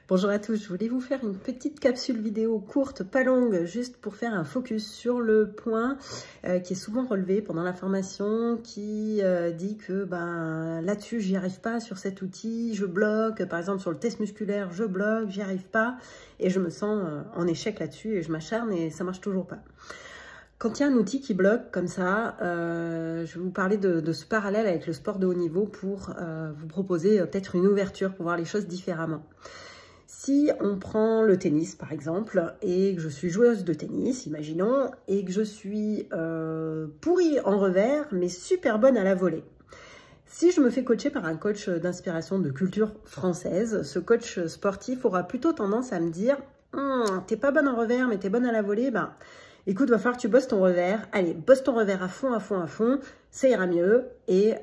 Bonjour à tous, je voulais vous faire une petite capsule vidéo courte, pas longue, juste pour faire un focus sur le point qui est souvent relevé pendant la formation, qui dit que là-dessus j'y arrive pas sur cet outil, je bloque, par exemple sur le test musculaire, je bloque, j'y arrive pas et je me sens en échec là-dessus et je m'acharne et ça marche toujours pas. Quand il y a un outil qui bloque comme ça, je vais vous parler de ce parallèle avec le sport de haut niveau pour vous proposer peut-être une ouverture pour voir les choses différemment. Si on prend le tennis par exemple, et que je suis joueuse de tennis, imaginons, et que je suis pourrie en revers, mais super bonne à la volée. Si je me fais coacher par un coach d'inspiration de culture française, ce coach sportif aura plutôt tendance à me dire « T'es pas bonne en revers, mais t'es bonne à la volée, écoute, va falloir que tu bosses ton revers. Allez, bosse ton revers à fond, ça ira mieux et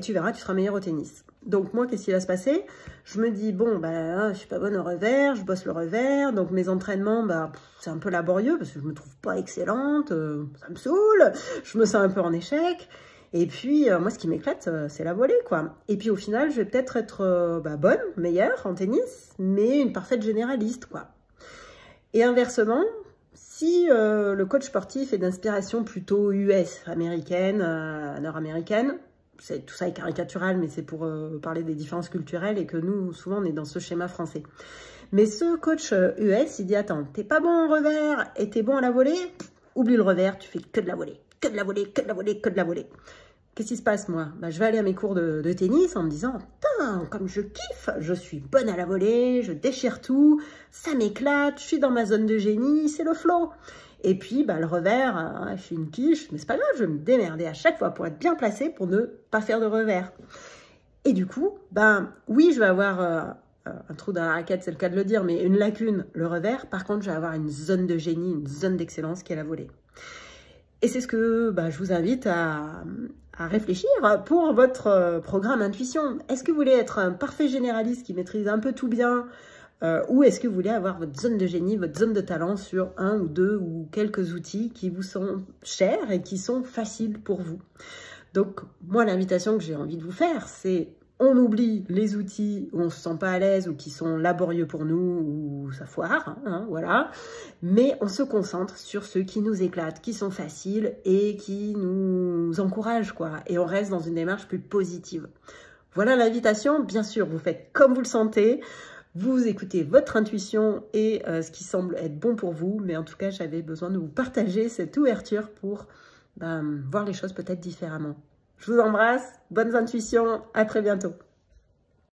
tu verras, tu seras meilleur au tennis. » Donc moi, qu'est-ce qui va se passer? Je me dis, bon, je suis pas bonne au revers, je bosse le revers, donc mes entraînements, c'est un peu laborieux parce que je me trouve pas excellente, ça me saoule, je me sens un peu en échec. Et puis, moi, ce qui m'éclate, c'est la volée, quoi. Et puis, au final, je vais peut-être être, bonne, meilleure en tennis, mais une parfaite généraliste, quoi. Et inversement, si le coach sportif est d'inspiration plutôt US, américaine, nord-américaine, tout ça est caricatural, mais c'est pour parler des différences culturelles et que nous, souvent, on est dans ce schéma français. Mais ce coach US, il dit, attends, t'es pas bon en revers et t'es bon à la volée, oublie le revers, tu fais que de la volée, que de la volée, que de la volée, que de la volée. Qu'est-ce qui se passe, moi? Je vais aller à mes cours de tennis en me disant, putain, comme je kiffe, je suis bonne à la volée, je déchire tout, ça m'éclate, je suis dans ma zone de génie, c'est le flow. Et puis, le revers, je suis une quiche, mais c'est pas grave, je vais me démerder à chaque fois pour être bien placée pour ne pas faire de revers. Et du coup, oui, je vais avoir un trou dans la raquette, c'est le cas de le dire, mais une lacune, le revers. Par contre, je vais avoir une zone de génie, une zone d'excellence qui est la volée. Et c'est ce que je vous invite à réfléchir pour votre programme intuition. Est-ce que vous voulez être un parfait généraliste qui maîtrise un peu tout bien ou est-ce que vous voulez avoir votre zone de génie, votre zone de talent sur un ou deux ou quelques outils qui vous sont chers et qui sont faciles pour vous? Donc, moi, l'invitation que j'ai envie de vous faire, c'est on oublie les outils où on ne se sent pas à l'aise ou qui sont laborieux pour nous ou ça foire, voilà. Mais on se concentre sur ceux qui nous éclatent, qui sont faciles et qui nous encouragent, quoi. Et on reste dans une démarche plus positive. Voilà l'invitation. Bien sûr, vous faites comme vous le sentez. Vous écoutez votre intuition et ce qui semble être bon pour vous. Mais en tout cas, j'avais besoin de vous partager cette ouverture pour voir les choses peut-être différemment. Je vous embrasse, bonnes intuitions, à très bientôt.